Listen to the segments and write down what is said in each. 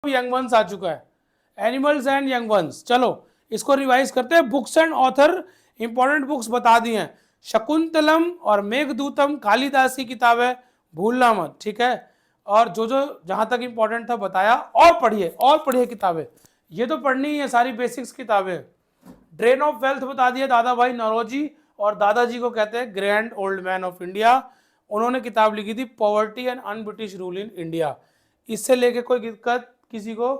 Young ones आ चुका है, animals and young ones. चलो इसको रिवाइज करते हैं। Books and author, important books बता दी हैं, शकुंतलम और मेघदूतम कालिदास की किताब है, भूलना मत, ठीक है। और जो जो जहां तक इंपॉर्टेंट था बताया, और पढ़िए किताबें, ये तो पढ़नी ही है, सारी बेसिक्स किताबें। ड्रेन ऑफ वेल्थ बता दिया दादा भाई नौरोजी, और दादाजी को कहते हैं grand old man of India. उन्होंने किताब लिखी थी poverty and un British rule in India. इससे लेके कोई दिक्कत किसी को?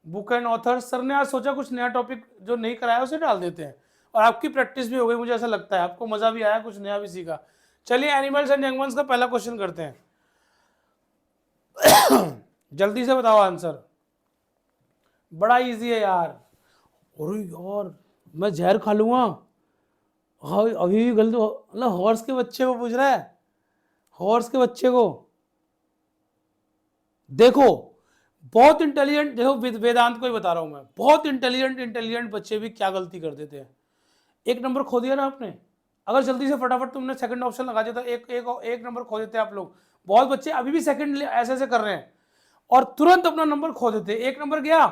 बुक एंड ऑथर सर ने आज सोचा कुछ नया टॉपिक जो नहीं कराया उसे डाल देते हैं, और आपकी प्रैक्टिस भी हो गई, मुझे ऐसा लगता है आपको मजा भी आया, कुछ नया भी सीखा। चलिए एनिमल्स एंड यंग वंस का पहला क्वेश्चन करते हैं। जल्दी से बताओ आंसर, बड़ा इजी है यार। अरे यार मैं जहर खा लूंगा। हाँ अभी भी गलत, मतलब हॉर्स के बच्चे को पूछ रहा है, हॉर्स के बच्चे को। देखो बहुत इंटेलिजेंट, देखो वेदांत को ही बता रहा हूं मैं, बहुत इंटेलिजेंट बच्चे भी क्या गलती कर देते हैं। एक नंबर खो दिया ना आपने, अगर जल्दी से फटाफट तुमने सेकंड ऑप्शन लगा दिया तो एक नंबर खो देते आप लोग। बहुत बच्चे अभी भी सेकंड ऐसे ऐसे कर रहे हैं और तुरंत अपना नंबर खो देते। एक नंबर गया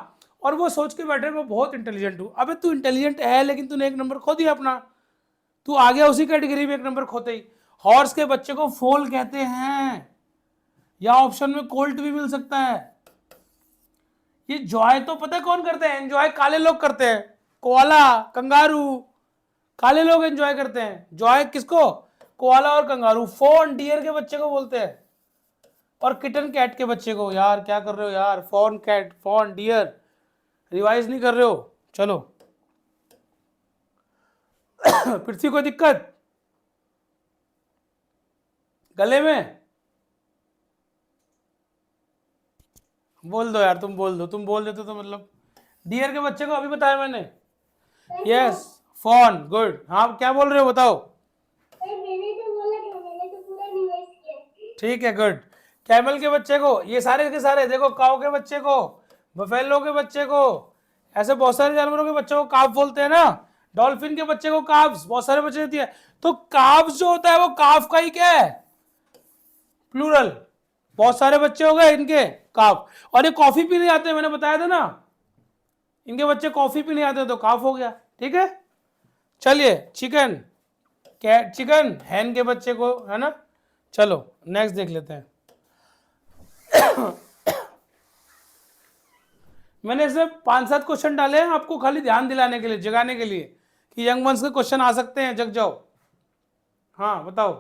और वो सोच के बैठे मैं बहुत इंटेलिजेंट हूं। अबे तू इंटेलिजेंट है लेकिन तूने एक नंबर खो दिया अपना, तू आ गया उसी कैटेगरी में एक नंबर खोते ही। हॉर्स के बच्चे को फोल कहते हैं, या ऑप्शन में कोल्ट भी मिल सकता है। ये जॉय तो पता है कौन करते हैं? एंजॉय काले लोग करते हैं, कोआला कंगारू, काले लोग एंजॉय करते हैं। जॉय किसको? कोआला और कंगारू। फॉन डियर के बच्चे को बोलते हैं, और किटन कैट के बच्चे को। यार क्या कर रहे हो यार, fawn cat fawn deer, revise नहीं कर रहे हो। चलो पृथ्वी कोई दिक्कत गले में? बोल दो यार, तुम बोल दो, तुम बोल देते तो मतलब। डियर के बच्चे को अभी बताया मैंने। Yes fawn, good. हाँ क्या बोल रहे हो बताओ? मैंने तो बोला था, मैंने तो पूरा रिवाइज किया। ठीक है गुड। कैमल के बच्चे को, ये सारे के सारे देखो, काऊ के बच्चे को, बफेलो के बच्चे को, ऐसे बहुत सारे जानवरों के बच्चों को काफ बोलते हैं ना। डॉल्फिन के बच्चे को काफ्स, बहुत सारे बच्चे देती है। तो काफ्स जो होता है वो काफ का ही क्या है? प्लूरल। बहुत सारे बच्चे हो गए इनके काफ। और ये कॉफी पीने आते हैं, मैंने बताया था ना, इनके बच्चे कॉफी पीने आते हैं तो काफ हो गया। ठीक है चलिए चिकन, कैट चिकन हैन के बच्चे को, है ना। चलो नेक्स्ट देख लेते हैं। मैंने इसमें 5-7 क्वेश्चन डाले हैं आपको खाली ध्यान दिलाने के लिए, जगाने के लिए कि यंग वंस के क्वेश्चन आ सकते हैं, जग जाओ। हाँ बताओ।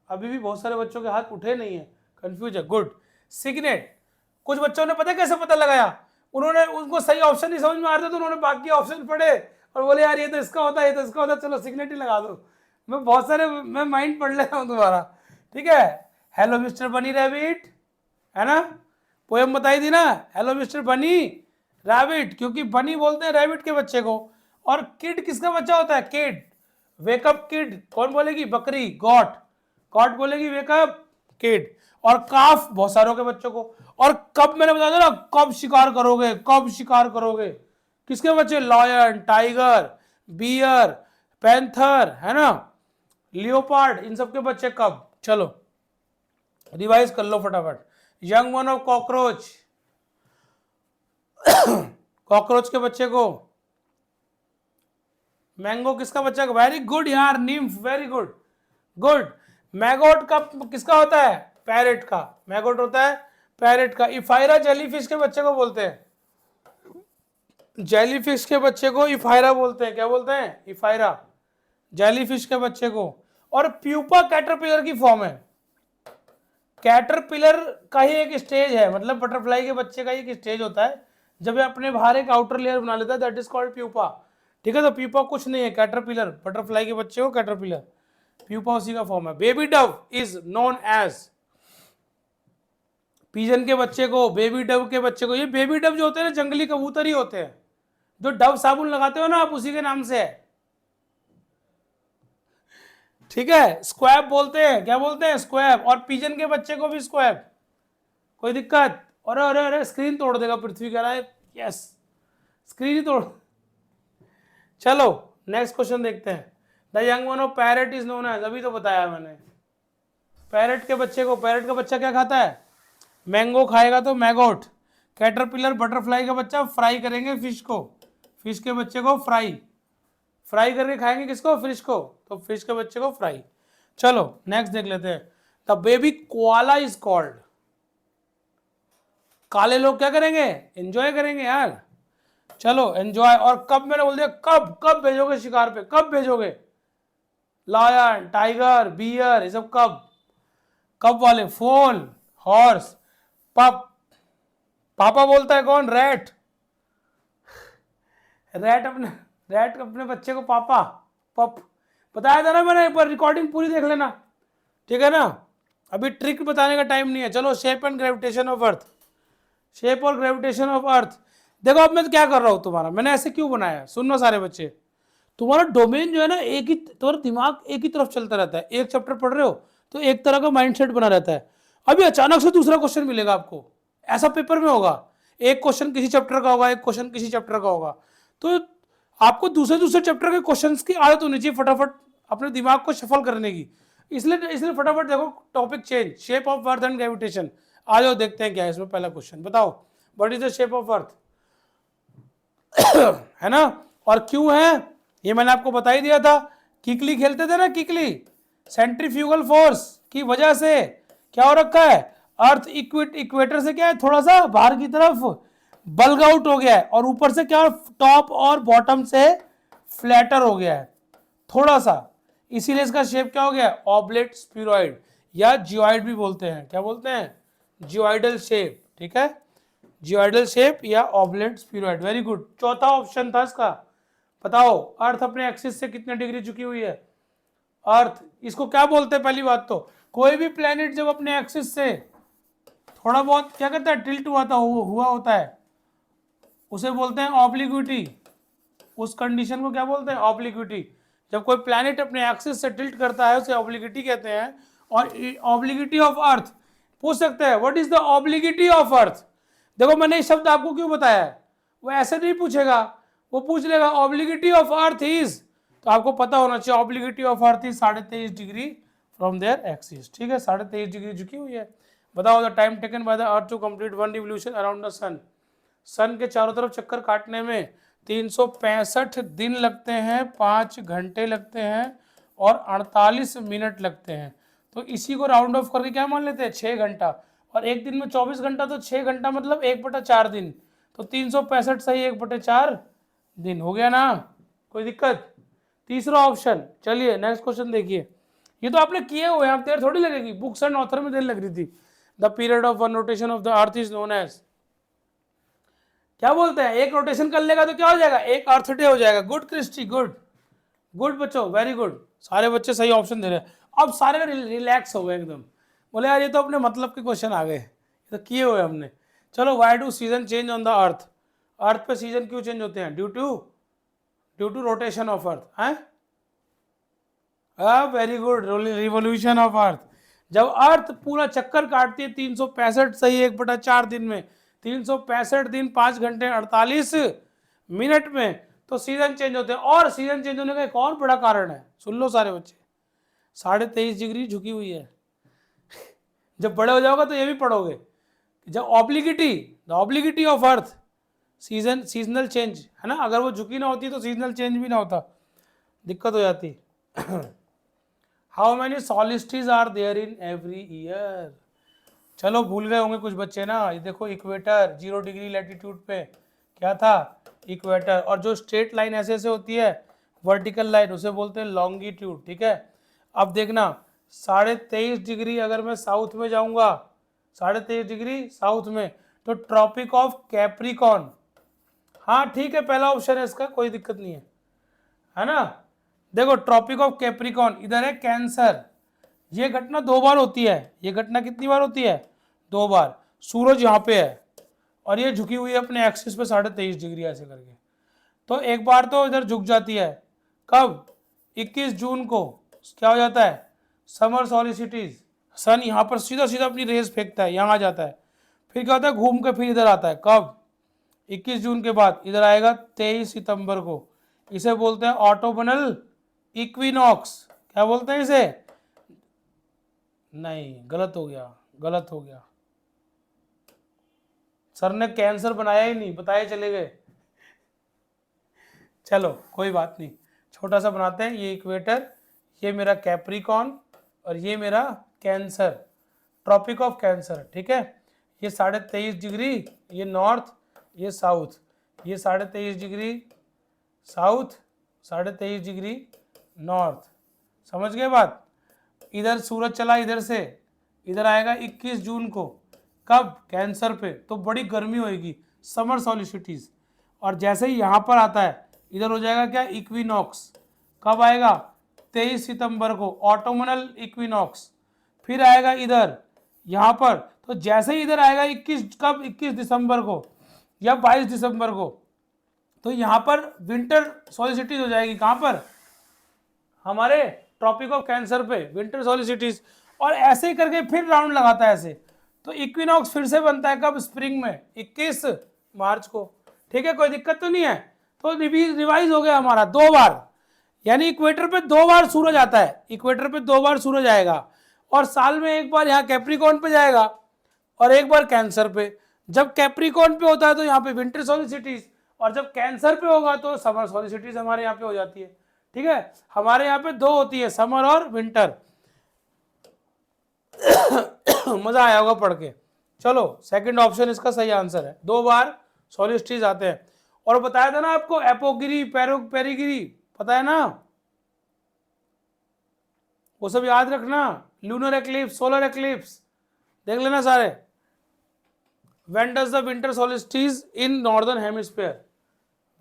अभी भी बहुत सारे बच्चों के हाथ उठे नहीं है, कंफ्यूज है, गुड। सिग्नेट, कुछ बच्चों ने पता कैसे पता लगाया, उन्होंने उनको सही ऑप्शन नहीं समझ में आ रहे तो उन्होंने बाकी ऑप्शन पढ़े और बोले यार ये तो इसका होता है, ये तो इसका होता है, चलो सिग्नेट ही लगा दो। मैं बहुत सारे, मैं माइंड पढ़ लेता हूँ तुम्हारा। ठीक है, हेलो मिस्टर बनी रैबिट, है ना, पोएम बताई थी ना, हेलो मिस्टर बनी रैबिट, क्योंकि बनी बोलते हैं रैबिट के बच्चे को। और किड किसका बच्चा होता है? किड, वेकअप किड कौन बोलेगी? बकरी, गॉट, गॉट बोलेगी वेकअप किड। और काफ बहुत सारों के बच्चों को। और कब, मैंने बताया था ना, कब शिकार करोगे, कब शिकार करोगे, किसके बच्चे? लॉयन, टाइगर, बियर, पैंथर, है ना, लियोपार्ड, इन सब के बच्चे कब। चलो रिवाइज कर लो फटाफट। Young one of cockroach, cockroach के बच्चे को। मैंगो किसका बच्चा? वेरी गुड यार, निम्फ, वेरी गुड, गुड। मैगोट का किसका होता है? पैरेट का, मैगोट होता है पैरेट का। इफायरा जेलीफिश के बच्चे को बोलते हैं, जेलीफिश के बच्चे को इफायरा बोलते हैं। क्या बोलते हैं? इफायरा, जेलीफिश के बच्चे को। और प्यूपा कैटरपिलर की फॉर्म है, कैटरपिलर का ही एक स्टेज है, मतलब बटरफ्लाई के बच्चे का ही एक स्टेज होता है जब ये अपने बाहर एक आउटर लेयर बना लेता है, दैट इज कॉल्ड प्यूपा। ठीक है, तो प्यूपा कुछ नहीं है, कैटरपिलर, बटरफ्लाई के बच्चे को कैटरपिलर, प्यूपा उसी का फॉर्म है। Baby dove is known as, pigeon के बच्चे को, बेबी डव के बच्चे को। ये बेबी डव जो होते हैं ना, जंगली कबूतर ही होते हैं, जो डव साबुन लगाते हो ना आप, उसी के नाम से है। ठीक है, स्क्वैब बोलते हैं, क्या बोलते हैं? स्क्वैब। और पीजन के बच्चे को भी स्क्वैब। कोई दिक्कत? अरे अरे अरे स्क्रीन तोड़ देगा पृथ्वी, कह रहा है यस, स्क्रीन ही तोड़। चलो नेक्स्ट क्वेश्चन देखते हैं। The young one of parrot is known as, अभी तो बताया मैंने, पैरेट के बच्चे को, पैरेट का बच्चा क्या खाता है? मैंगो खाएगा तो मैगोट। कैटरपिलर बटरफ्लाई का बच्चा फ्राई करेंगे फिश को, फिश के बच्चे को फ्राई, फ्राई करके खाएंगे किसको? फिश को, तो फिश के बच्चे को फ्राई। चलो नेक्स्ट देख लेते हैं। The baby koala is called. काले लोग क्या करेंगे? एंजॉय करेंगे यार। चलो एंजॉय, और कब मैंने बोल दिया, कब कब भेजोगे शिकार पे, कब भेजोगे? लायन, टाइगर, बियर, ये सब कब, कब वाले? फोल, हॉर्स, पप। पापा बोलता है कौन? रैट। रैट अपने बच्चे को पापा, पप। बताया था ना मैंने, एक बार रिकॉर्डिंग पूरी देख लेना, ठीक है ना। अभी ट्रिक बताने का टाइम नहीं है। चलो shape and gravitation of earth, shape और ग्रेविटेशन ऑफ अर्थ। देखो अब मैं क्या कर रहा हूं तुम्हारा, मैंने ऐसे क्यों बनाया, सुनो सारे बच्चे। तुम्हारा डोमेन जो है ना, एक ही, तुम्हारा दिमाग एक ही तरफ चलता रहता है। एक चैप्टर पढ़ रहे हो तो एक तरह का माइंडसेट बना रहता है। अभी अचानक से दूसरा क्वेश्चन मिलेगा आपको, ऐसा पेपर में होगा। एक क्वेश्चन किसी चैप्टर का होगा, एक क्वेश्चन किसी चैप्टर का होगा, तो आपको दूसरे दूसरे चैप्टर के क्वेश्चंस की आदत होनी चाहिए, फटाफट अपने दिमाग को शफल करने की। इसलिए फटाफट देखो, topic change, shape of earth and gravitation. आ जाओ देखते हैं क्या है इसमें। पहला क्वेश्चन बताओ, what is the shape of earth? है ना, और क्यों है ये मैंने आपको बता ही दिया था। किकली खेलते थे ना, किकली, सेंट्रीफ्यूगल फोर्स की वजह से क्या हो रखा है, अर्थ इक्वेटर से क्या है, थोड़ा सा बाहर की तरफ बल्ग आउट हो गया है, और ऊपर से क्या, टॉप और बॉटम से फ्लैटर हो गया है थोड़ा सा। इसीलिए इसका शेप क्या हो गया, ऑब्लेट स्फीरॉइड, या जियोइड भी बोलते हैं। क्या बोलते हैं? जियोइडल शेप, ठीक है, जियोइडल शेप या ऑब्लेट स्फीरॉइड। वेरी गुड, चौथा ऑप्शन था इसका। बताओ अर्थ अपने एक्सिस से कितने डिग्री झुकी हुई है? अर्थ, इसको क्या बोलते हैं? पहली बात तो, कोई भी प्लेनेट जब अपने एक्सिस से थोड़ा बहुत क्या करता है, टिल्ट हुआ होता है, उसे बोलते हैं ऑब्लिक्विटी। उस कंडीशन को क्या बोलते हैं? ऑब्लिक्विटी। जब कोई प्लैनेट अपने एक्सिस से टिल्ट करता है उसे ऑब्लिक्विटी कहते हैं। और ऑब्लिक्विटी ऑफ अर्थ पूछ सकते हैं, what is the obliquity of अर्थ? देखो मैंने ये शब्द आपको क्यों बताया है, वो ऐसे नहीं पूछेगा, वो पूछ लेगा ऑब्लिक्विटी ऑफ अर्थ इज, तो आपको पता होना चाहिए obliquity of earth is 23.5 degree from their axis, ठीक है, 23.5 डिग्री झुकी हुई है। बताओ the time taken by the earth to complete one revolution around the sun. Sun के चारों तरफ चक्कर काटने में 365 दिन लगते हैं, 5 घंटे लगते हैं और 48 मिनट लगते हैं। तो इसी को राउंड ऑफ करके क्या मान लेते हैं, 6 घंटा। और एक दिन में 24 घंटा, तो 6 घंटा मतलब 1/4 दिन, तो 365 सही 1/4 दिन हो गया ना, कोई दिक्कत? तीसरा ऑप्शन। चलिए नेक्स्ट क्वेश्चन देखिए, ये तो आपने किए हुए, आप देर थोड़ी लगेगी, बुक्स एंड ऑथर में देर लग रही थी। The period of one rotation of the earth is known as, क्या बोलते हैं? एक रोटेशन कर लेगा तो क्या हो जाएगा, एक अर्थ डे हो जाएगा। गुड क्रिस्टी, गुड गुड बच्चों, वेरी गुड, सारे बच्चे सही ऑप्शन दे रहे हैं। अब सारे रिलैक्स हो गए एकदम, बोले यार ये तो अपने मतलब के क्वेश्चन आ गए, ये तो किए हुए हमने। चलो, why do season change on the earth? Earth पे सीजन क्यों चेंज होते हैं? Due to rotation of earth है। Very good, revolution of earth. जब अर्थ पूरा चक्कर काटती है 365 सही 1/4 दिन में, 365 दिन 5 घंटे 48 मिनट में, तो सीजन चेंज होते हैं। और सीजन चेंज होने का एक और बड़ा कारण है, सुन लो सारे बच्चे, 23.5 डिग्री झुकी हुई है। जब बड़े हो जाओगे तो ये भी पढ़ोगे, जब ऑब्लिगिटी ऑफ अर्थ, सीजनल चेंज है ना, अगर वो झुकी ना होती तो सीजनल चेंज भी ना होता, दिक्कत हो जाती। How many solstices are there in every year? चलो भूल गए होंगे कुछ बच्चे ना, ये देखो इक्वेटर 0 डिग्री लैटिट्यूड पे क्या था, इक्वेटर। और जो स्ट्रेट लाइन ऐसे ऐसे होती है, वर्टिकल लाइन, उसे बोलते हैं लॉन्गिट्यूड, ठीक है। अब देखना 23.5 डिग्री अगर मैं साउथ में जाऊंगा, 23.5 डिग्री साउथ में, तो ट्रॉपिक ऑफ कैप्रिकॉन, हाँ ठीक है, पहला ऑप्शन है इसका, कोई दिक्कत नहीं है ना। देखो ट्रॉपिक ऑफ कैप्रिकॉन इधर है कैंसर। ये घटना 2 बार होती है, ये घटना कितनी बार होती है, 2 बार। सूरज यहाँ पे है और ये झुकी हुई है अपने एक्सिस पे 23.5 डिग्री ऐसे करके, तो एक बार तो इधर झुक जाती है, कब, 21 जून को क्या हो जाता है, समर सॉलिसिटीज, सन यहाँ पर सीधा सीधा अपनी रेस फेंकता है, यहाँ आ जाता है, फिर क्या होता है, घूम के फिर इधर आता है, कब, 21 जून के बाद इधर आएगा 23 सितंबर को। इसे बोलते हैं ऑटोबनल इक्विनॉक्स। क्या बोलते हैं इसे? नहीं, गलत हो गया, गलत हो गया। सर ने कैंसर बनाया ही नहीं, बताए चले गए। चलो कोई बात नहीं, छोटा सा बनाते हैं। ये इक्वेटर, ये मेरा कैप्रिकॉन और ये मेरा कैंसर, ट्रॉपिक ऑफ कैंसर, ठीक है। ये 23.5 डिग्री, ये नॉर्थ, ये साउथ, ये 23.5 डिग्री साउथ, 23.5 डिग्री नॉर्थ। समझ गए बात? इधर सूरज चला इधर से, इधर आएगा 21 जून को, कब? कैंसर पे, तो बड़ी गर्मी होएगी, समर सॉलिसिटीज। और जैसे ही यहाँ पर आता है, इधर हो जाएगा क्या? इक्विनॉक्स। कब आएगा? 23 सितंबर को, ऑटोमनल इक्विनॉक्स। फिर आएगा इधर, यहाँ पर, तो जैसे ही इधर आएगा 21, कब? 21 दिसंबर को या 22 दिसंबर को, तो यहाँ पर विंटर सॉलिसिटीज हो जाएगी। कहाँ पर? हमारे ट्रॉपिक ऑफ कैंसर पे विंटर सॉलिसिटीज। और ऐसे ही करके फिर राउंड लगाता है ऐसे, तो इक्विनॉक्स फिर से बनता है कब? स्प्रिंग में, 21 मार्च को। ठीक है, कोई दिक्कत तो नहीं है? तो रिवाइज हो गया हमारा 2 बार, यानी इक्वेटर पे 2 बार सूरज आता है, इक्वेटर पे 2 बार सूरज आएगा, और साल में 1 बार यहाँ कैप्रिकॉन पे जाएगा और 1 बार कैंसर पे। जब कैप्रिकॉन पे होता है तो यहाँ पे विंटर सॉलिसिटीज, और जब कैंसर पे होगा तो समर सॉलिसिटीज हमारे यहाँ पे हो जाती है। ठीक है, हमारे यहाँ पे 2 होती है, समर और विंटर। मजा आया होगा पढ़ के। चलो सेकंड ऑप्शन इसका सही आंसर है, 2 बार सॉलिस्टिस आते हैं। और बताया था ना आपको, एपोगिरी, पेरिगिरी, पता है ना? वो सब याद रखना। लूनर एक्लिप्स, सोलर एक्लिप्स, देख लेना सारे। When does the winter solstice in northern hemisphere?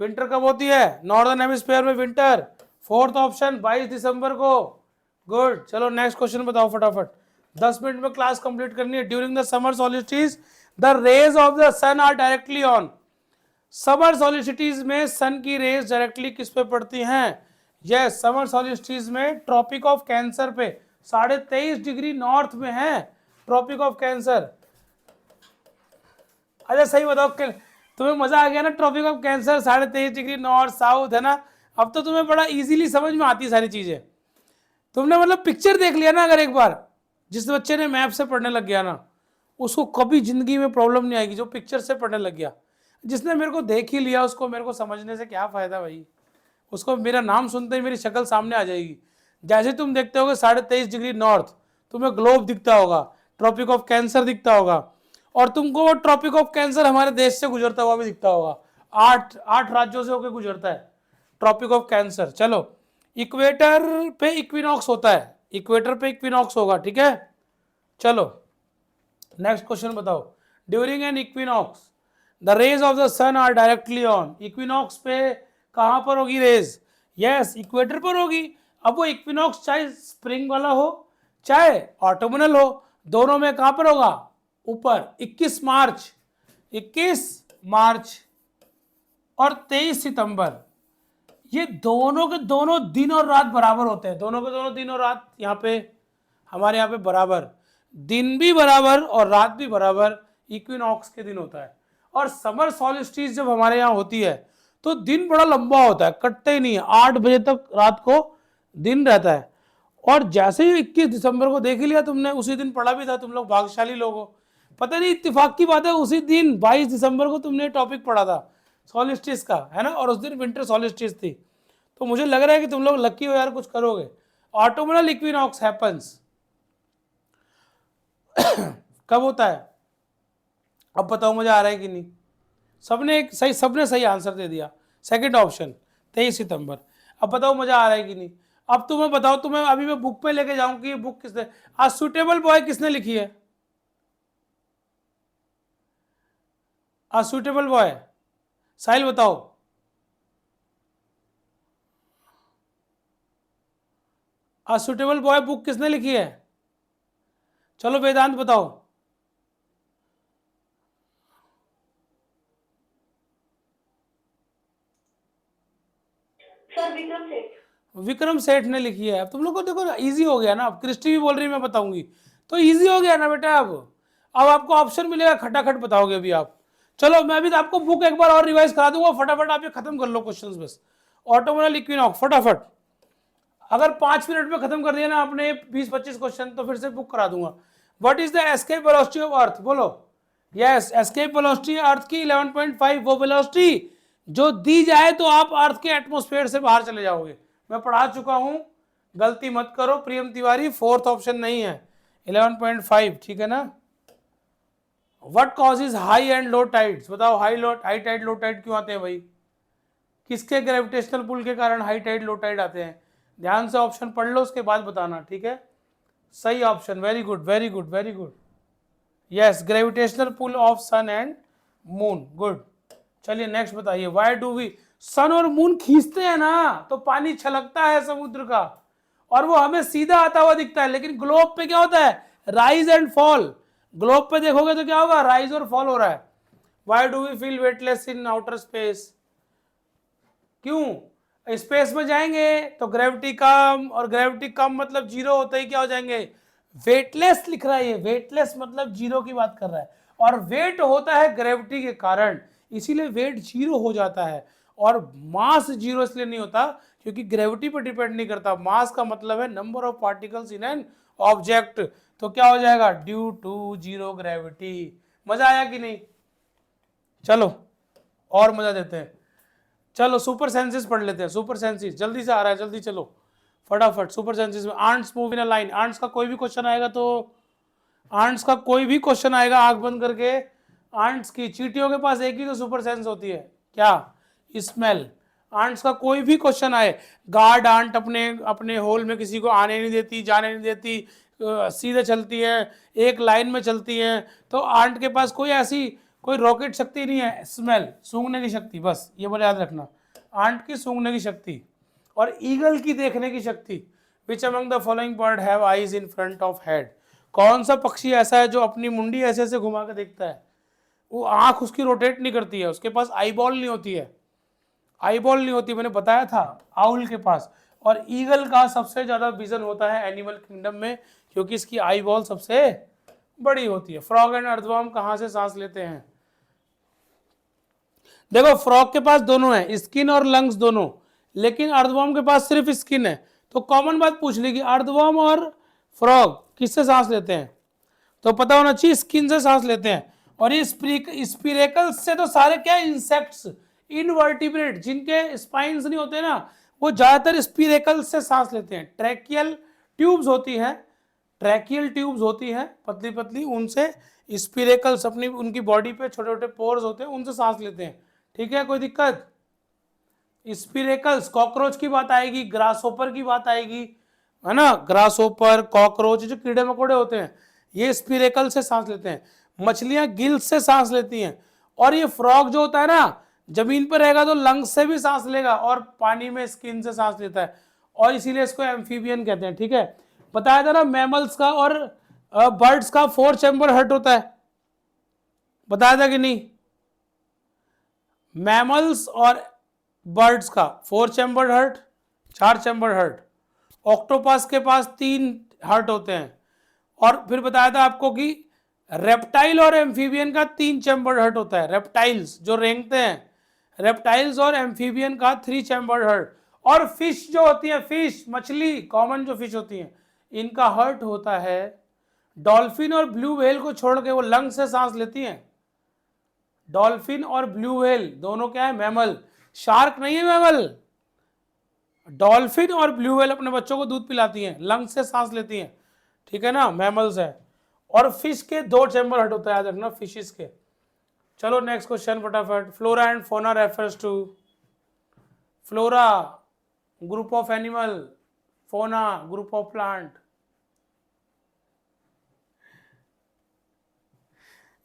Winter कब होती है नॉर्दर्न हेमिस्फीयर में? विंटर। 4th ऑप्शन 22 दिसंबर को। गुड। चलो नेक्स्ट क्वेश्चन बताओ फटाफट, 10 मिनट में क्लास कंप्लीट करनी है। During the summer solstice the rays of the sun are directly on. Summer solstice में सन की रेज डायरेक्टली किस पे पड़ती हैं? यस, समर सॉलिस्टिस में ट्रॉपिक ऑफ कैंसर पे, 23.5 डिग्री नॉर्थ में है ट्रॉपिक ऑफ कैंसर। अच्छा सही बताओ, तुम्हें मजा आ गया ना? Tropic of Cancer 23.5 degree north south है ना? अब तो तुम्हें बड़ा इजीली समझ में आती सारी चीजें। तुमने मतलब पिक्चर देख लिया ना, अगर एक बार जिस बच्चे ने मैप से पढ़ने लग गया ना, उसको कभी जिंदगी में प्रॉब्लम नहीं आएगी, जो पिक्चर से पढ़ने लग गया। जिसने मेरे को देख ही लिया, उसको मेरे को समझने से क्या फायदा भाई? उसको मेरा नाम सुनते ही मेरी शक्ल सामने आ जाएगी। जैसे तुम देखते होगे 23.5 डिग्री नॉर्थ, तुम्हें ग्लोब दिखता होगा, ट्रॉपिक ऑफ कैंसर दिखता होगा, और तुमको वो ट्रॉपिक ऑफ कैंसर हमारे देश से गुजरता हुआ भी दिखता होगा। 8 राज्यों से होकर गुजरता है ट्रॉपिक ऑफ कैंसर। चलो, इक्वेटर पे इक्विनॉक्स होता है, इक्वेटर पे इक्विनॉक्स होगा, ठीक है। चलो नेक्स्ट क्वेश्चन बताओ। During an equinox the rays of the sun are directly on. Equinox पे कहां पर होगी रेज? यस, इक्वेटर पर होगी। अब वो इक्विनॉक्स चाहे स्प्रिंग वाला हो चाहे ऑटोमनल हो, दोनों में कहां पर होगा? ऊपर। 21 मार्च, 21 मार्च और 23 सितंबर, ये दोनों के दोनों दिन और रात बराबर होते हैं। दोनों के दोनों दिन और रात यहाँ पे, हमारे यहाँ पे बराबर, दिन भी बराबर और रात भी बराबर इक्विनॉक्स के दिन होता है। और समर सॉलिस्टिस जब हमारे यहाँ होती है तो दिन बड़ा लंबा होता है, कटते ही नहीं है, 8 बजे तक रात को दिन रहता है। और जैसे ही 21 दिसंबर को देख ही लिया तुमने, उसी दिन पढ़ा भी था, तुम लोग भाग्यशाली लोग हो। पता नहीं इत्तेफाक की बात है, उसी दिन 22 दिसंबर को तुमने टॉपिक पढ़ा था सॉलिस्टिस का, है ना? और उस दिन विंटर सॉलिस्टिस थी। तो मुझे लग रहा है कि तुम लोग लकी हो यार, कुछ करोगे। ऑटोमनल इक्विनॉक्स हैपेंस कब होता है? अब बताओ मजा आ रहा है कि नहीं? सबने सही आंसर दे दिया, सेकंड ऑप्शन 23 सितंबर। अब बताओ मजा आ रहा है कि नहीं? अब तुम्हें बताओ, तुम्हें अभी मैं बुक पे लेके जाऊं कि ये बुक किसने, आज सुटेबल बॉय किसने लिखी है? आज सुटेबल बॉय, साहिल बताओ। आज सुटेबल बॉय बुक किसने लिखी है? चलो वेदांत बताओ। सर विक्रम सेठ। विक्रम सेठ ने लिखी है। अब तुम लोग को देखो ना, इजी हो गया ना। अब क्रिस्टी भी बोल रही है मैं बताऊंगी, तो इजी हो गया ना बेटा। अब आपको ऑप्शन मिलेगा, खटाखट बताओगे अभी आप। चलो मैं भी तो आपको बुक एक बार और रिवाइज करा दूंगा, फटाफट आप ये खत्म कर लो क्वेश्चंस बस। ऑटोमनल इक्विनॉक्स फटाफट। अगर 5 मिनट में खत्म कर दिया ना आपने 20-25 क्वेश्चन तो फिर से बुक करा दूंगा। What is the escape velocity of earth, बोलो। यस, एस्केप वेलोसिटी अर्थ की 11.5, वो वेलोसिटी जो दी जाए तो आप अर्थ के एटमॉस्फेयर से बाहर चले जाओगे। मैं पढ़ा चुका हूं, गलती मत करो प्रियम तिवारी, फोर्थ ऑप्शन नहीं है, 11.5, ठीक है ना। What causes high and low tides, बताओ हाई टाइड लो टाइड क्यों आते हैं भाई? किसके ग्रेविटेशनल पुल के कारण हाई टाइड लो टाइड आते हैं? ध्यान से ऑप्शन पढ़ लो, उसके बाद बताना, ठीक है। सही option, very good very good very good. Yes, gravitational pull of sun and moon, good. चलिए नेक्स्ट बताइए, व्हाई डू वी, सन और मून खींचते हैं ना तो पानी छलकता है समुद्र का और वो हमें सीधा आता हुआ दिखता है, लेकिन ग्लोब पे क्या होता है? Rise and fall. ग्लोब पे देखोगे तो क्या होगा? राइज और फॉल हो रहा है। Why do we feel weightless in outer space, क्यों? स्पेस में जाएंगे तो ग्रेविटी कम, और ग्रेविटी कम मतलब जीरो होते ही क्या हो जाएंगे? वेटलेस लिख रहा है ये, वेटलेस मतलब जीरो की बात कर रहा है, और वेट होता है ग्रेविटी के कारण, इसीलिए वेट जीरो हो जाता है। और मास जीरो इसलिए नहीं होता क्योंकि ग्रेविटी पर डिपेंड नहीं करता। मास का मतलब है number of particles in an object, तो क्या हो जाएगा? Due to zero gravity. मजा आया कि नहीं? चलो और मजा देते हैं। चलो सुपर सेंसेस पढ़ लेते हैं, सुपर सेंसेस जल्दी से आ रहा है, जल्दी चलो फटाफट। सुपर सेंसेस में ants move in a line, ants का कोई भी क्वेश्चन आएगा तो, आंट्स का कोई भी क्वेश्चन आएगा आंख बंद करके, आंट्स की, चींटियों के पास एक ही तो सुपर सेंस होती है, क्या? स्मेल। आंट्स का कोई भी क्वेश्चन आए, गार्ड आंट अपने अपने होल में किसी को आने नहीं देती, जाने नहीं देती, सीधे चलती है, एक लाइन में चलती है, तो आंट के पास कोई ऐसी कोई रॉकेट शक्ति नहीं है, स्मेल, सूंघने की शक्ति, बस ये बोले याद रखना, आंट की सूंघने की शक्ति, और ईगल की देखने की शक्ति। Which among the following bird have eyes in front of head, कौन सा पक्षी ऐसा है जो अपनी मुंडी ऐसे ऐसे घुमा के देखता है? वो आंख उसकी रोटेट नहीं करती है, उसके पास आई बॉल नहीं होती है, आई बॉल नहीं होती, मैंने बताया था आउल के पास। और ईगल का सबसे ज्यादा विजन होता है एनिमल किंगडम में, क्योंकि इसकी आई बॉल सबसे बड़ी होती है। फ्रॉग एंड अर्थवर्म कहां से सांस लेते हैं? देखो फ्रॉग के पास दोनों है, स्किन और लंग्स दोनों, लेकिन अर्थवर्म के पास सिर्फ स्किन है। तो कॉमन बात पूछ ली कि अर्थवर्म और फ्रॉग किससे सांस लेते हैं, तो पता होना चाहिए स्किन से सांस लेते हैं। और ये स्पिरेकल्स से तो सारे क्या, इंसेक्ट्स, इनवर्टिब्रेट जिनके स्पाइन्स नहीं होते ना, वो ज्यादातर स्पिरेकल्स से सांस लेते हैं। ट्रैकियल ट्यूब्स होती हैं, ट्रैकियल ट्यूब्स होती हैं पतली पतली, उनसे स्पिरेकल्स अपनी उनकी बॉडी पे छोटे छोटे पोर्स होते हैं, उनसे सांस लेते हैं, ठीक है, कोई दिक्कत? स्पिरेकल्स, कॉकरोच की बात आएगी, ग्रासहोपर की बात आएगी, है ना, ग्रासहोपर, कॉकरोच, जो कीड़े मकोड़े होते हैं ये स्पिरेकल से सांस लेते हैं। मछलियां गिल्स से सांस लेती हैं, और ये फ्रॉग जो होता है ना, जमीन पर रहेगा तो लंग्स से भी सांस लेगा, और पानी में स्किन से सांस लेता है, और इसीलिए इसको एम्फीबियन कहते हैं, ठीक है। बताया था ना मैमल्स का और बर्ड्स का 4 चैम्बर हार्ट होता है, बताया था कि नहीं? मैमल्स और बर्ड्स का 4 chamber heart, 4 chamber heart. Octopus के पास 3 हार्ट होते हैं। और फिर बताया था आपको कि रेप्टाइल और एम्फीबियन का 3 चैम्बर हार्ट होता है, रेप्टाइल्स जो रेंगते हैं, रेप्टाइल्स और एम्फीबियन का 3 चैम्बर हार्ट। और फिश जो होती है, फिश मछली कॉमन जो फिश होती है, इनका हार्ट होता है। डॉल्फिन और ब्लू व्हेल को छोड़ के वो लंग से सांस लेती हैं। डॉल्फिन और ब्लू व्हेल दोनों क्या है, मैमल, शार्क नहीं है मैमल। डॉल्फिन और ब्लू व्हेल अपने बच्चों को दूध पिलाती हैं, लंग से सांस लेती हैं, ठीक है ना, मैमल्स है। और फिश के 2 चैम्बर हार्ट होता है, याद रखना फिशेस के। चलो नेक्स्ट क्वेश्चन फटाफट। Flora and fauna refers to, flora group of animal, fauna group of plant.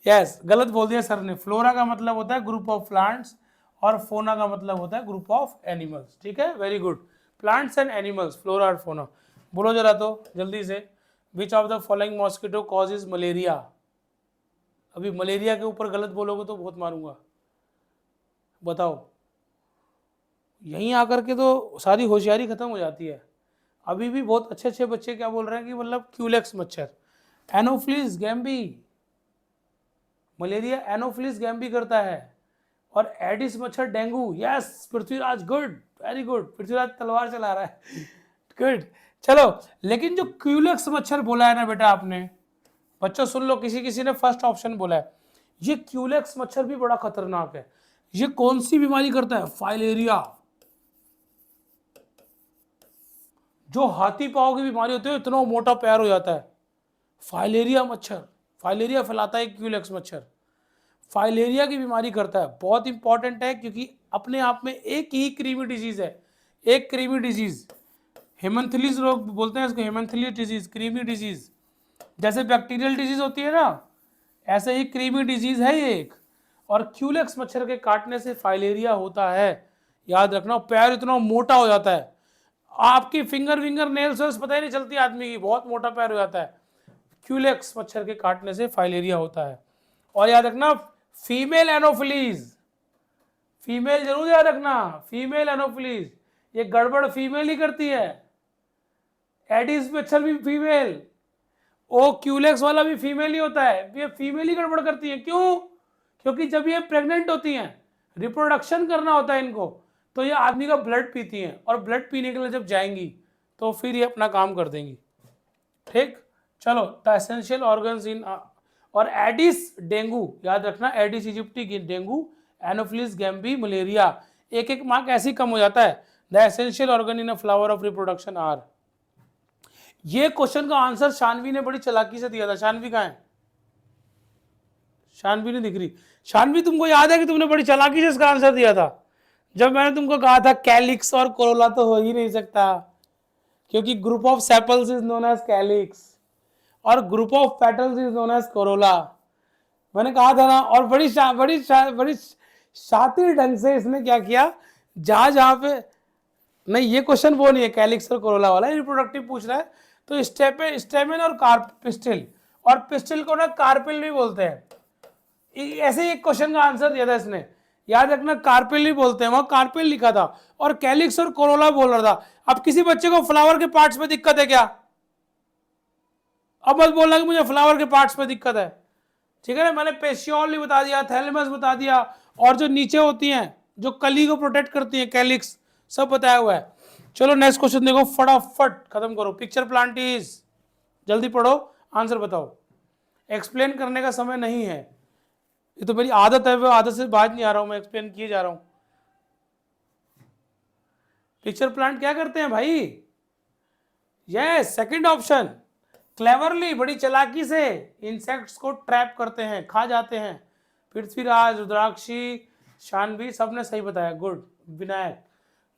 Yes, गलत बोल दिया सर ने, फ्लोरा का मतलब होता है ग्रुप ऑफ प्लांट्स, और फोना का मतलब होता है ग्रुप ऑफ एनिमल्स, ठीक है, very good. Plants and animals, flora और फोना। बोलो जरा तो जल्दी से, विच of the following mosquito causes malaria. अभी मलेरिया के ऊपर गलत बोलोगे तो बहुत मारूंगा, बताओ। यहीं आकर के तो सारी होशियारी खत्म हो जाती है। अभी भी बहुत अच्छे अच्छे बच्चे क्या बोल रहे हैं कि मतलब क्यूलेक्स मच्छर, एनोफिलिस गैम्बी, मलेरिया एनोफिलिस गैम्बी करता है। और एडिस मच्छर dengue. Yes Prithviraj, good, very good, Prithviraj तलवार चला रहा है। गुड। चलो, लेकिन जो क्यूलेक्स मच्छर बोला है ना बेटा आपने, बच्चों सुन लो, किसी किसी ने फर्स्ट ऑप्शन बोला है, ये क्यूलेक्स मच्छर भी बड़ा खतरनाक है। ये कौन सी बीमारी करता है? फाइलेरिया। जो हाथी पाँव की बीमारी होती है, इतना मोटा पैर हो जाता है, फाइलेरिया मच्छर। फाइलेरिया फैलाता है क्यूलेक्स मच्छर, फाइलेरिया की बीमारी करता है। बहुत इंपॉर्टेंट है, क्योंकि अपने आप में एक ही क्रीमी डिजीज है, एक क्रीमी डिजीज, हेमंथलीज लोग बोलते हैं इसको, हेमंथलीज डिजीज, क्रीमी डिजीज। जैसे बैक्टीरियल डिजीज होती है ना, ऐसे ही क्रीमी डिजीज है ये एक। और क्यूलेक्स मच्छर के काटने से फाइलेरिया होता है, याद रखना। पैर इतना मोटा हो जाता है, आपकी फिंगर नेल्स पता ही नहीं चलती आदमी की, बहुत मोटा पैर हो जाता है। क्यूलेक्स मच्छर के काटने से फाइलेरिया होता है। और याद रखना, फीमेल एनोफिलीज, फीमेल जरूर याद रखना, फीमेल एनोफिलीज, ये गड़बड़ फीमेल ही करती है। एडिस मच्छर भी फीमेल, ओ क्यूलेक्स वाला भी फीमेल ही होता है, ये फीमेल ही गड़बड़ करती है। क्यों? क्योंकि जब ये प्रेग्नेंट होती हैं, रिप्रोडक्शन करना होता है इनको, तो ये आदमी का ब्लड पीती हैं, और ब्लड पीने के लिए जब जाएंगी तो फिर ये अपना काम कर देंगी। ठीक, चलो, द एसेंशियल ऑर्गन्स इन, और एडिस डेंगू, याद रखना, Aedes aegypti dengue, Anopheles gambiae malaria, एक एक मार्क ऐसे ही कम हो जाता है। The essential organ in a flower of reproduction are. ये क्वेश्चन का आंसर शानवी ने बड़ी चालाकी से दिया था। शानवी कहाँ है? शानवी नहीं दिख रही। शानवी, तुमको याद है कि तुमने बड़ी चालाकी से इसका आंसर दिया था, जब मैंने तुमको कहा था कैलिक्स और कोरोला तो हो ही नहीं सकता, क्योंकि group of sepals is known as calyx और group of petals is known as corolla. मैंने कहा था ना। और बड़ी शातिर ढंग से इसने क्या किया, जहां पे नहीं, ये क्वेश्चन वो नहीं है कैलिक्स और कोरोला वाला, रिप्रोडक्टिव पूछ रहा है, तो स्टेमेन और पिस्टिल, और पिस्टिल को ना कार्पिल भी बोलते हैं। ऐसे एक क्वेश्चन का आंसर दिया था इसने, याद रखना, कार्पिल ही बोलते हैं, वहां कार्पिल लिखा था, और कैलिक्स और कोरोला बोल रहा था। अब किसी बच्चे को फ्लावर के पार्ट्स में दिक्कत है क्या? अब मत बोलना कि मुझे फ्लावर के पार्ट्स में दिक्कत है, ठीक है ना। मैंने पेशियोल बता दिया, थैलेमस बता दिया, और जो नीचे होती हैं, जो कली को प्रोटेक्ट करती हैं, कैलिक्स, सब बताया हुआ है। चलो नेक्स्ट क्वेश्चन देखो, फटाफट खत्म करो। पिक्चर प्लांट इज, जल्दी पढ़ो, आंसर बताओ। एक्सप्लेन करने का समय नहीं है, ये तो मेरी आदत है, वो आदत से बाहर नहीं आ रहा हूं मैं, एक्सप्लेन किए जा रहा हूं। पिक्चर प्लांट क्या करते हैं भाई? यस, सेकंड ऑप्शन, क्लेवरली, बड़ी चालाकी से इंसेक्ट्स को ट्रैप करते हैं, खा जाते हैं। पृथ्वीराज, रुद्राक्षी, शानवी, सबने सही बताया, गुड। विनायक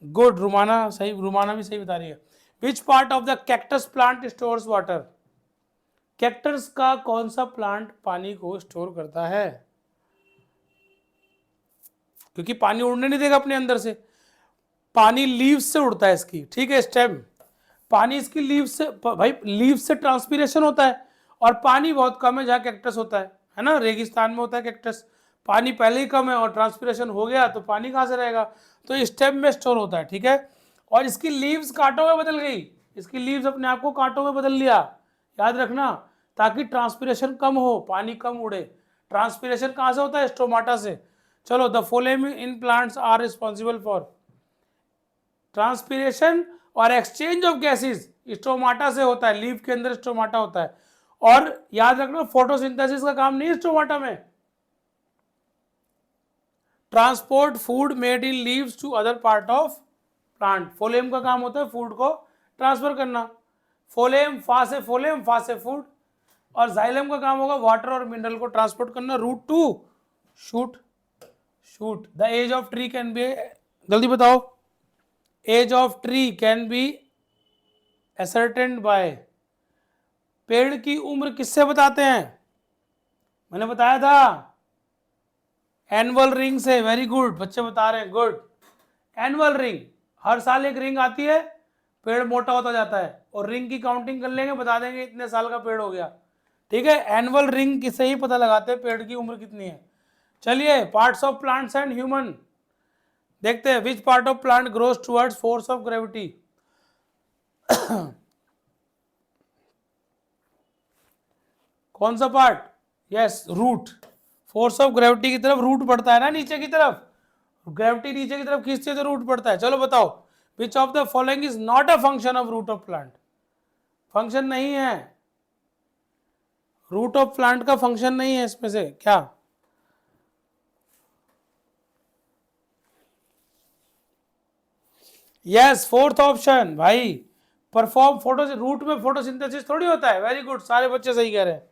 गुड, रुमाना सही, रुमाना भी सही बता रही है। विच part of the cactus plant stores water? Cactus का कौन सा प्लांट पानी को स्टोर करता है? क्योंकि पानी उड़ने नहीं देगा अपने अंदर से, पानी लीव्स से उड़ता है इसकी, ठीक है, स्टेम। पानी इसकी लीव्स से, भाई लीव्स से ट्रांसपीरेशन होता है, और पानी बहुत कम है जहाँ कैक्टस होता है ना, रेगिस्तान में होता है कैक्टस, पानी पहले ही कम है और ट्रांसपीरेशन हो गया तो पानी कहाँ से रहेगा, तो स्टेम में स्टोर होता है, ठीक है। और इसकी लीव्स कांटों में बदल गई, इसकी लीव्स अपने आप को कांटों में बदल लिया, याद रखना, ताकि ट्रांसपीरेशन कम हो, पानी कम उड़े। ट्रांसपीरेशन कहाँ से होता है? स्टोमाटा से। चलो, the phloem in plants are responsible for transpiration और एक्सचेंज ऑफ गैसेस, स्टोमाटा से होता है, लीफ के अंदर स्टोमाटा होता है। और याद रखना, फोटोसिंथेसिस का काम नहीं है स्टोमाटा में। Transport food made in leaves to other part of plant, phloem का काम होता है फूड को ट्रांसफर करना। फोलेम, फा से फोलेम, फा से फूड, और जाइलम का काम होगा वाटर और मिनरल को ट्रांसपोर्ट करना। Root to shoot, shoot. The age of tree can be, जल्दी बताओ, age of tree can be ascertained by, पेड़ की उम्र किससे बताते हैं? मैंने बताया था एनुअल रिंग से। वेरी गुड, बच्चे बता रहे हैं, गुड। एनुअल रिंग, हर साल एक रिंग आती है, पेड़ मोटा होता जाता है, और रिंग की काउंटिंग कर लेंगे, बता देंगे इतने साल का पेड़ हो गया, ठीक है। एनुअल रिंग किससे ही पता लगाते हैं पेड़ की उम्र कितनी है। चलिए, parts of plants and human देखते हैं। Which part of plant grows towards force of gravity? कौन सा part? Yes, root. Force of gravity की तरफ रूट बढ़ता है ना, नीचे की तरफ, ग्रेविटी नीचे की तरफ खींचती है तो रूट बढ़ता है। चलो बताओ, which of the following is not a function of root of plant? Function नहीं है, रूट ऑफ प्लांट का फंक्शन नहीं है इसमें से क्या? यस, फोर्थ ऑप्शन भाई, परफॉर्म फोटो, रूट में फोटोसिंथेसिस थोड़ी होता है। वेरी गुड, सारे बच्चे सही कह रहे हैं।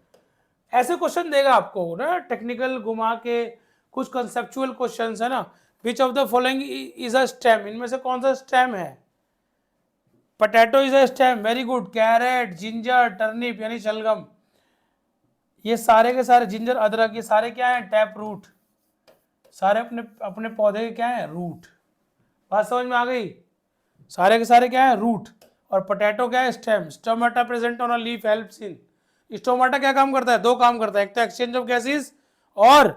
ऐसे क्वेश्चन देगा आपको ना, टेक्निकल घुमा के, कुछ कंसेप्चुअल क्वेश्चंस है ना। Which of the following is a stem? इनमें से कौन सा स्टेम है? Potato is a stem, very good. Carrot, ginger, turnip यानी शलगम, ये सारे के सारे, जिंजर, अदरक, ये सारे क्या हैं? Tap root. सारे अपने अपने पौधे के क्या है? रूट। बात समझ में आ गई? सारे के सारे क्या है? रूट। और पोटैटो क्या है? Stem. Stomata present on a leaf helps in. Stomata क्या काम करता है? दो काम करता है, एक तो एक्सचेंज ऑफ गैसेस और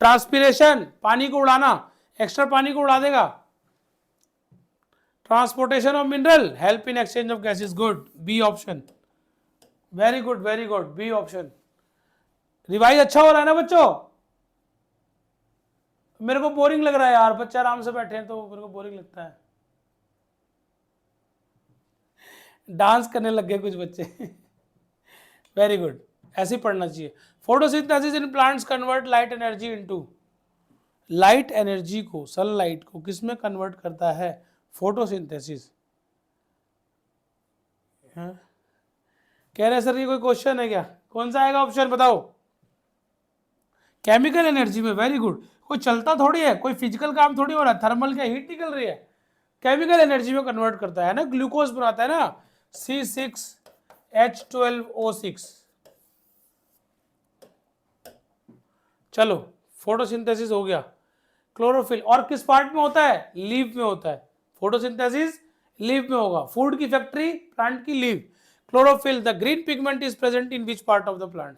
ट्रांसपिरेशन, पानी को उड़ाना, एक्स्ट्रा पानी को उड़ा देगा। Transportation of mineral, help in exchange of gases, good, B option, very good very good, B option. Revise अच्छा हो रहा है ना बच्चों? मेरे को बोरिंग लग रहा है यार, बच्चे आराम से बैठे हैं तो मेरे को बोरिंग लगता है। डांस करने लग गए कुछ बच्चे। वेरी गुड, ऐसे ही पढ़ना चाहिए। Photosynthesis in plants convert light energy into, light energy को, सनलाइट को किसमें कन्वर्ट करता है? फोटोसिंथेसिस। कह रहे सर ये कोई क्वेश्चन है क्या? कौन सा आएगा ऑप्शन बताओ? केमिकल एनर्जी में, वेरी गुड। कोई चलता थोड़ी है, कोई फिजिकल काम थोड़ी हो रहा है, थर्मल क्या हीट निकल रही है, केमिकल एनर्जी में कन्वर्ट करता है ना, ग्लूकोज बनाता है ना, C6H12O6। चलो, फोटोसिंथेसिस हो गया। क्लोरोफिल और किस पार्ट में होता है? लीफ में होता है। फोटोसिंथेसिस लीफ में होगा। फूड की फैक्ट्री प्लांट की leaf. Chlorophyll, the green pigment is present in which part of the plant?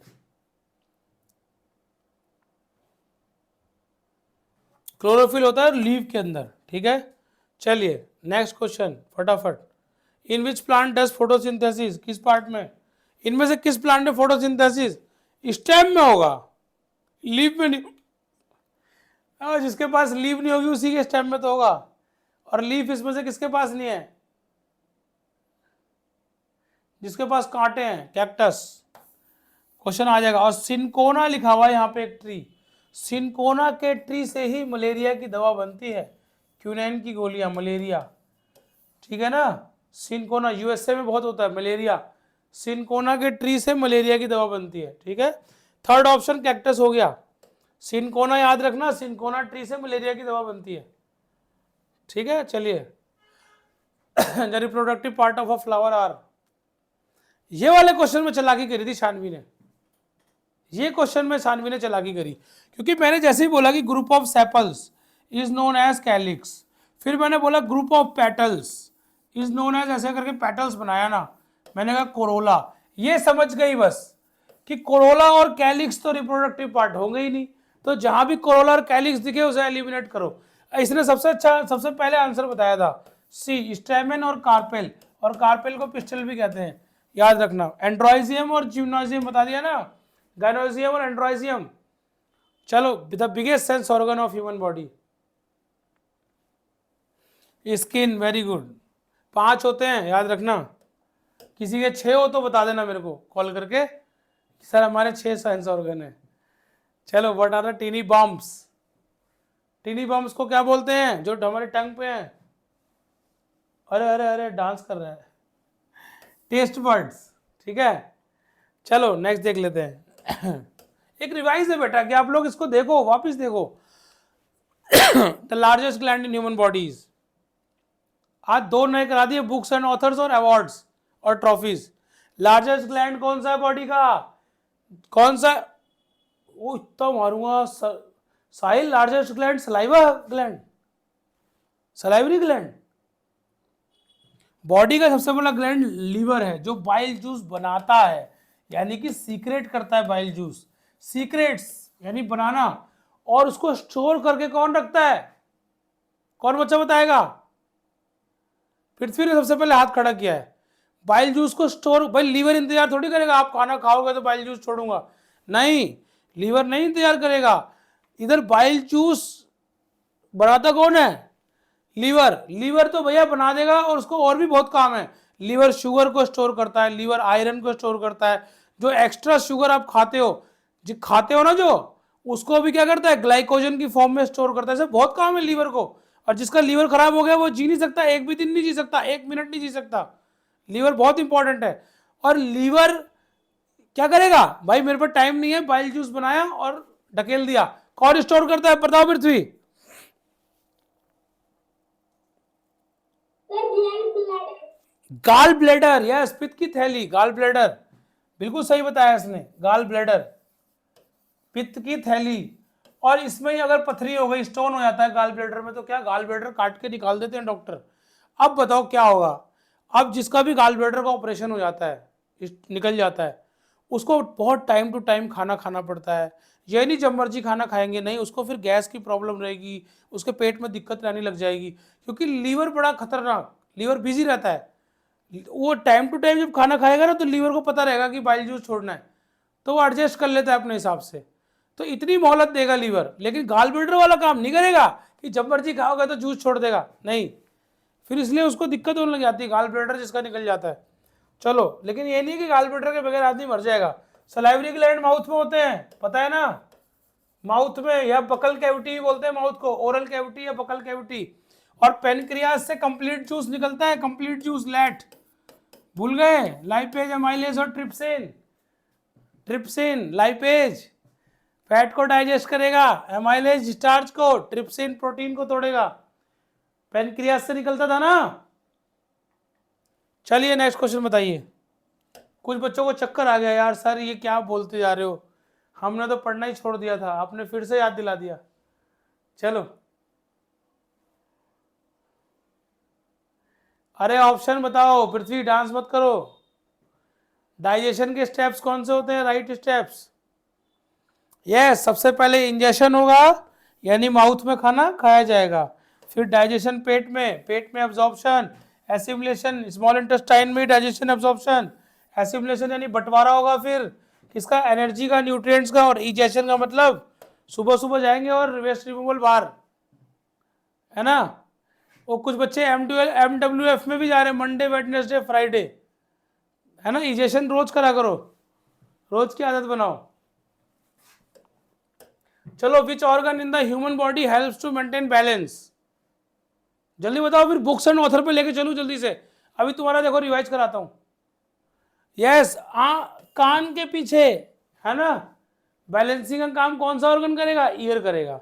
Chlorophyll होता है लीफ के अंदर, ठीक है। चलिए नेक्स्ट क्वेश्चन फटाफट। इन विच प्लांट डज फोटोसिंथेसिस, किस पार्ट में? इनमें से किस प्लांट में फोटोसिंथेसिस? स्टेम में होगा, लीफ में नहीं। जिसके पास लीफ नहीं होगी उसी के स्टेम में तो होगा, और लीफ इसमें से किसके पास नहीं है? जिसके पास कांटे हैं, कैक्टस। क्वेश्चन आ जाएगा। और सिनकोना लिखा हुआ है यहाँ पे एक ट्री, सिनकोना के ट्री से ही मलेरिया की दवा बनती है, क्यूनाइन की गोलियां, मलेरिया, ठीक है ना। सिनकोना यूएसए में बहुत होता है मलेरिया, सिनकोना के ट्री से मलेरिया की दवा बनती है, ठीक है। थर्ड ऑप्शन कैक्टस हो गया। सिनकोना याद रखना, सिनकोना ट्री से मलेरिया की दवा बनती है, ठीक है। चलिए the reproductive part of a flower are, ये वाले क्वेश्चन में चालाकी करी थी शानवी ने, ये क्वेश्चन में शानवी ने चालाकी करी, क्योंकि मैंने जैसे ही बोला कि group of sepals is known as calyx, फिर मैंने बोला group of petals is known as, ऐसे करके पेटल्स बनाया ना, मैंने कहा कोरोला, ये समझ गई बस कि कोरोला और कैलिक्स तो रिप्रोडक्टिव पार्ट होंगे ही नहीं, तो जहां भी कोरोला और कैलिक्स दिखे उसे एलिमिनेट करो। इसने सबसे अच्छा, सबसे पहले आंसर बताया था, सी स्टेमेन और कार्पेल, और कार्पेल को पिस्टल भी कहते हैं, याद रखना। एंड्रोइजियम और जिम्नोजियम बता दिया ना, गाइनोजियम और एंड्रोइजियम। चलो, the biggest sense organ of human body, skin, very good. 5 होते हैं, याद रखना। किसी के 6 हो तो बता देना मेरे को कॉल करके, सर हमारे 6 सेंस ऑर्गन है। चलो, what are the tiny bumps? Tiny bumps को क्या बोलते हैं जो हमारे टंग पे हैं? अरे अरे अरे, डांस कर रहा है, टेस्ट बर्ड्स, ठीक है। चलो नेक्स्ट देख लेते हैं। एक रिवाइज है बेटा कि आप लोग इसको देखो, वापस देखो। The largest gland in human bodies, आज 2 नए करा दिए, बुक्स एंड ऑथर्स और अवार्ड्स और ट्रॉफीज। लार्जेस्ट ग्लैंड कौन सा है बॉडी का? कौन सा? वो इतना मारूंगा Sahil, largest gland saliva gland, salivary gland. Body का सबसे बड़ा ग्लैंड लीवर है, जो बाइल जूस बनाता है, यानी कि सीक्रेट करता है बाइल जूस, सीक्रेट्स यानी बनाना, और उसको स्टोर करके कौन रखता है? कौन बच्चा बताएगा? पृथ्वी ने सबसे पहले हाथ खड़ा किया है। बाइल जूस को स्टोर, भाई लीवर इंतजार थोड़ी करेगा आप खाना खाओगे तो बाइल जूस छोड़ूंगा, नहीं, लीवर नहीं इंतजार करेगा। इधर बाइल जूस बनाता कौन है? लीवर, लीवर तो भैया बना देगा, और उसको और भी बहुत काम है। लीवर शुगर को स्टोर करता है, लीवर आयरन को स्टोर करता है। जो एक्स्ट्रा शुगर आप खाते हो ना, जो उसको भी क्या करता है, ग्लाइकोजन की फॉर्म में स्टोर करता है। ऐसे बहुत काम है लीवर को। और जिसका लीवर खराब हो गया वो जी नहीं सकता, एक भी दिन नहीं जी सकता, 1 मिनट नहीं जी सकता। लीवर बहुत इंपॉर्टेंट है। और लीवर क्या करेगा भाई, मेरे पास टाइम नहीं है, बाइल जूस बनाया और ढकेल दिया। कौन स्टोर करता है बताओ Prithvi? Sir blood blood gall bladder, yes, पित्त की थैली, गाल ब्लैडर, बिल्कुल सही बताया इसने, गाल ब्लैडर, पित्त की थैली। और इसमें ही अगर पथरी हो गई, स्टोन हो जाता है गाल ब्लैडर में, तो क्या गाल ब्लैडर काट के निकाल देते हैं डॉक्टर। अब बताओ क्या होगा? अब जिसका भी गाल ब्लैडर का ऑपरेशन हो जाता है, निकल जाता है, उसको बहुत टाइम टू टाइम खाना खाना पड़ता है। ये नहीं जब मर्जी खाना खाएंगे, नहीं, उसको फिर गैस की प्रॉब्लम रहेगी, उसके पेट में दिक्कत रहने लग जाएगी, क्योंकि लीवर बड़ा खतरनाक, लीवर बिजी रहता है। वो टाइम टू टाइम जब खाना खाएगा ना, तो लीवर को पता रहेगा कि बाइल जूस छोड़ना है, तो वो एडजस्ट कर लेता है अपने हिसाब से। तो इतनी मोहलत देगा लीवर, लेकिन गाल ब्लैडर वाला काम नहीं करेगा कि जब मर्जी खाओगे तो जूस छोड़ देगा, नहीं, फिर इसलिए उसको दिक्कत होने लग जाती है, गाल ब्लैडर जिसका निकल जाता है। चलो, लेकिन ये नहीं कि गाल ब्लैडर के बगैर आदमी मर जाएगा। सलाइवरी ग्लैंड माउथ में होते हैं, पता है ना, माउथ में, या बकल कैविटी बोलते हैं माउथ को, ओरल कैविटी या बकल कैविटी। और पेनक्रियास से कंप्लीट जूस निकलता है, कंप्लीट जूस, लैट, भूल गए, लाइपेज, अमाइलेज और ट्रिप्सिन। ट्रिप्सिन, लाइपेज फैट को डाइजेस्ट करेगा, एमाइलेज स्टार्च को, ट्रिप्सिन प्रोटीन को तोड़ेगा। पेनक्रियास से निकलता था ना। चलिए नेक्स्ट क्वेश्चन बताइए। कुछ बच्चों को चक्कर आ गया, यार सर ये क्या बोलते जा रहे हो, हमने तो पढ़ना ही छोड़ दिया था, आपने फिर से याद दिला दिया। चलो, अरे ऑप्शन बताओ पृथ्वी, डांस मत करो। डाइजेशन के स्टेप्स कौन से होते हैं, राइट स्टेप्स? यस, सबसे पहले इंजेशन होगा, यानी माउथ में खाना खाया जाएगा, फिर डाइजेशन पेट में एब्जॉर्प्शन, एसिमिलेशन स्मॉल इंटेस्टाइन में, डाइजेशन एब्जॉर्प्शन, एसिमिलेशन यानी बंटवारा होगा, फिर किसका, एनर्जी का, न्यूट्रिएंट्स का, और इजेशन का मतलब सुबह सुबह जाएंगे और वेस्ट रिमूवल बाहर, है ना। वो कुछ बच्चे MWF में भी जा रहे हैं, मंडे वेडनेसडे फ्राइडे, है ना। इजेशन रोज करा करो, रोज की आदत बनाओ। चलो, which organ in the human body helps to maintain balance? जल्दी बताओ, फिर बुक्स एंड ऑथर पे लेके चलूं जल्दी से, अभी तुम्हारा देखो रिवाइज कराता हूं। यस, कान के पीछे, है ना, बैलेंसिंग का काम कौन सा ऑर्गन करेगा, ईयर करेगा।